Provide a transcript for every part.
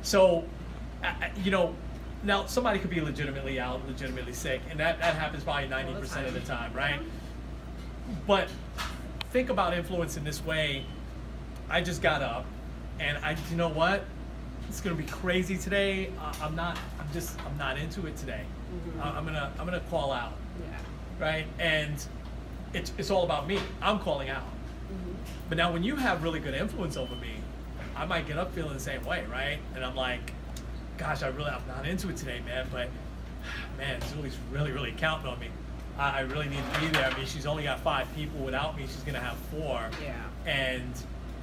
So, you know, now somebody could be legitimately out, legitimately sick, and that happens probably 90% of the time, right? But think about influence in this way. I just got up, and you know what? It's gonna be crazy today. I'm not into it today. I'm gonna call out, Yeah. right? And it's all about me. I'm calling out. But now when you have really good influence over me, I might get up feeling the same way, right? And I'm like, gosh, I'm not into it today, man. But man, Zulie's really counting on me. I really need to be there. I mean, she's only got 5 people without me. She's gonna have 4. Yeah. And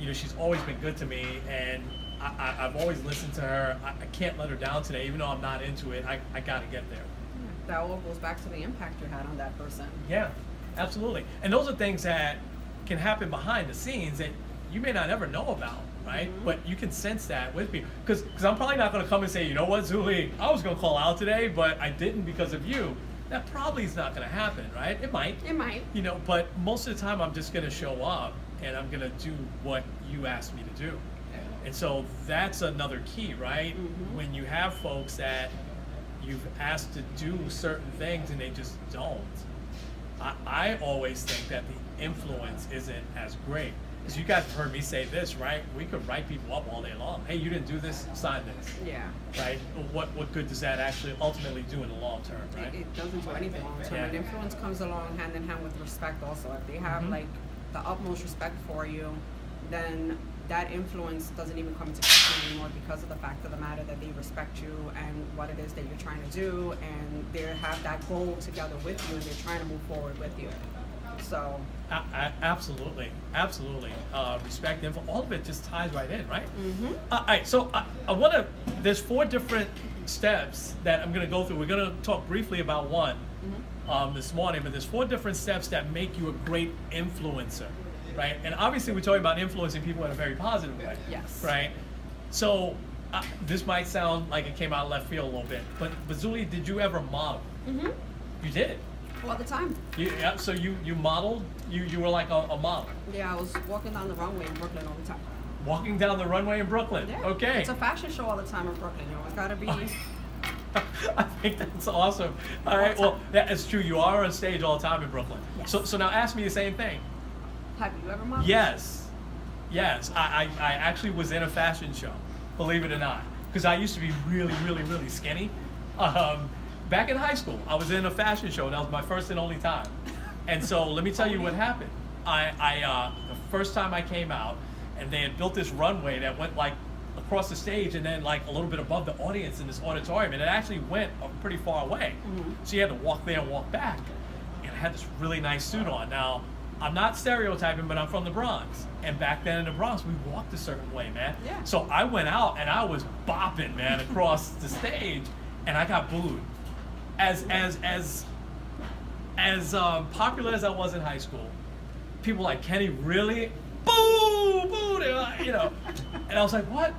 you know, she's always been good to me, and I've always listened to her. I can't let her down today, even though I'm not into it. I gotta get there. That all goes back to the impact you had on that person. Yeah, absolutely. And those are things that can happen behind the scenes that you may not ever know about, right? But you can sense that with me. Because I'm probably not going to come and say, you know what, Zulie, I was going to call out today, but I didn't because of you. That probably is not going to happen, right? It might. It might. You know, but most of the time I'm just going to show up and I'm going to do what you asked me to do. And so that's another key, right? When you have folks that you've asked to do certain things and they just don't. I always think that the influence isn't as great. Because you guys have heard me say this, right? We could write people up all day long. Hey, you didn't do this, sign this. Yeah. Right? What good does that actually ultimately do in the long term, right? It doesn't do anything long term. Yeah. And influence comes along hand in hand with respect also. If they have like the utmost respect for you, then that influence doesn't even come into question anymore because of the fact of the matter that they respect you and what it is that you're trying to do, and they have that goal together with you and they're trying to move forward with you. So absolutely. Respect, info, all of it just ties right in, right? All right, so I want to, there's 4 different steps that I'm going to go through. We're going to talk briefly about one this morning, but there's 4 different steps that make you a great influencer, right? And obviously we're talking about influencing people in a very positive way. Yes. Right? So this might sound like it came out of left field a little bit, but Zulie, did you ever model? You did? all the time. Yeah, so you modeled? You were like a model? Yeah, I was walking down the runway in Brooklyn all the time. Walking down the runway in Brooklyn? Yeah. Okay. It's a fashion show all the time in Brooklyn, you know. It's gotta be... I think that's awesome. All right, well, that's true. You are on stage all the time in Brooklyn. Yes. So now ask me the same thing. Have you ever modeled? Yes. I actually was in a fashion show, believe it or not, because I used to be really skinny. Back in high school, I was in a fashion show. That was my first and only time. And so let me tell you what happened. The first time I came out, and they had built this runway that went like across the stage and then like a little bit above the audience in this auditorium, and it actually went pretty far away. So you had to walk there and walk back. And I had this really nice suit on. Now, I'm not stereotyping, but I'm from the Bronx. And back then in the Bronx, we walked a certain way, man. Yeah. So I went out and I was bopping, man, across the stage, and I got booed. As popular as I was in high school, people like, Kenny, really? Boo, boo, they're like, you know. And I was like, what?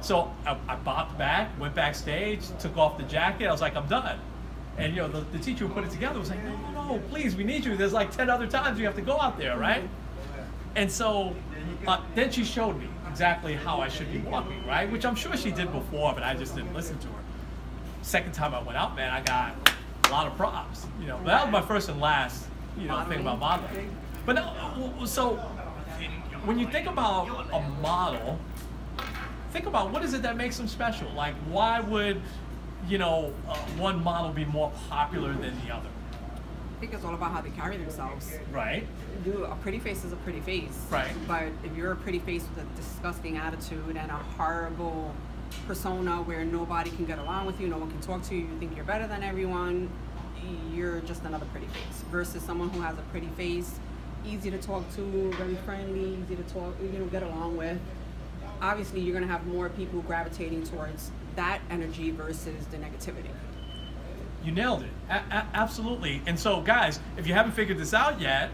So I bopped back, went backstage, took off the jacket. I was like, I'm done. And you know, the teacher who put it together was like, no, please, we need you. There's like 10 other times you have to go out there, right? And so then she showed me exactly how I should be walking, right? Which I'm sure she did before, but I just didn't listen to her. Second time I went out, man, I got a lot of props, you know. But that was my first and last, you know, thing about modeling. But no, so when you think about a model, think about what is it that makes them special. Like, why would, you know, one model be more popular than the other? I think it's all about how they carry themselves. Right. A pretty face is a pretty face. Right. But if you're a pretty face with a disgusting attitude and a horrible persona where nobody can get along with you, no one can talk to you, you think you're better than everyone, you're just another pretty face. Versus someone who has a pretty face, easy to talk to, very friendly, easy to talk, you know, get along with. Obviously, you're gonna have more people gravitating towards that energy versus the negativity. You nailed it. Absolutely. And so, guys, if you haven't figured this out yet,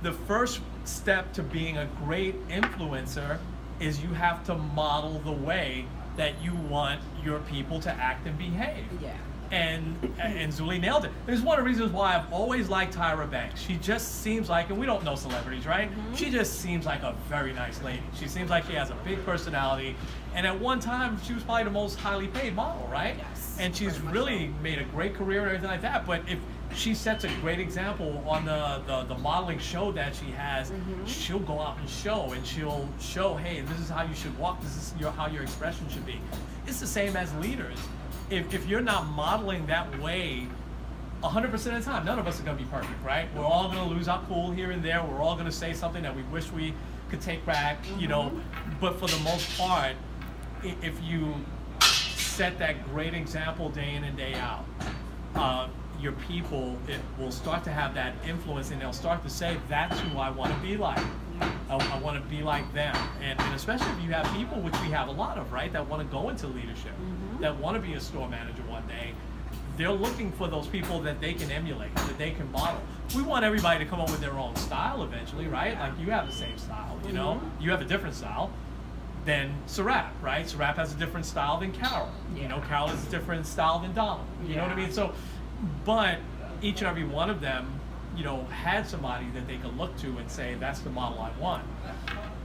the first step to being a great influencer is you have to model the way that you want your people to act and behave. Yeah. And Zuli nailed it. It's one of the reasons why I've always liked Tyra Banks. She just seems like, and we don't know celebrities, right? She just seems like a very nice lady. She seems like she has a big personality. And at one time, she was probably the most highly paid model, right? Yes, And she's very much really made a great career and everything like that. But if she sets a great example on the modeling show that she has, she'll go out and show, and she'll show, hey, this is how you should walk. This is how your expression should be. It's the same as leaders. If you're not modeling that way 100% of the time, none of us are going to be perfect, right? We're all going to lose our cool here and there. We're all going to say something that we wish we could take back, you know. But for the most part, if you set that great example day in and day out, your people will start to have that influence, and they'll start to say, that's who I want to be like. I want to be like them. And especially if you have people, which we have a lot of, right, that want to go into leadership, that want to be a store manager one day. They're looking for those people that they can emulate, that they can model. We want everybody to come up with their own style eventually, right? Like you have the same style, you know? You have a different style than Sarap, right? Sarap has a different style than Carol. You know, Carol has a different style than Donald. You know what I mean? So, but each and every one of them, you know, had somebody that they could look to and say, that's the model I want.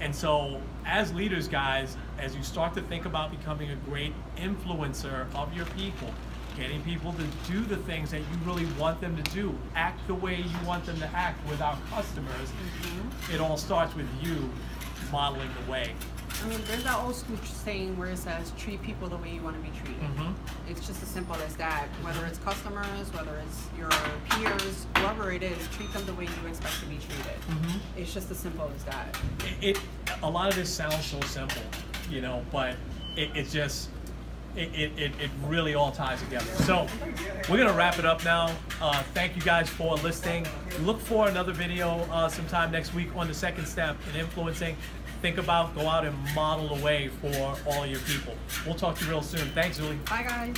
And so as leaders, guys, as you start to think about becoming a great influencer of your people, getting people to do the things that you really want them to do, act the way you want them to act with our customers, it all starts with you modeling the way. I mean, there's that old school saying where it says, treat people the way you want to be treated. It's just as simple as that. Whether it's customers, whether it's your peers, whoever it is, treat them the way you expect to be treated. It's just as simple as that. A lot of this sounds so simple, you know, but it just, it really all ties together. So we're gonna wrap it up now. Thank you guys for listening. Look for another video sometime next week on the second step in influencing. Think about, go out and model a way for all your people. We'll talk to you real soon. Thanks, Zuli. Bye, guys.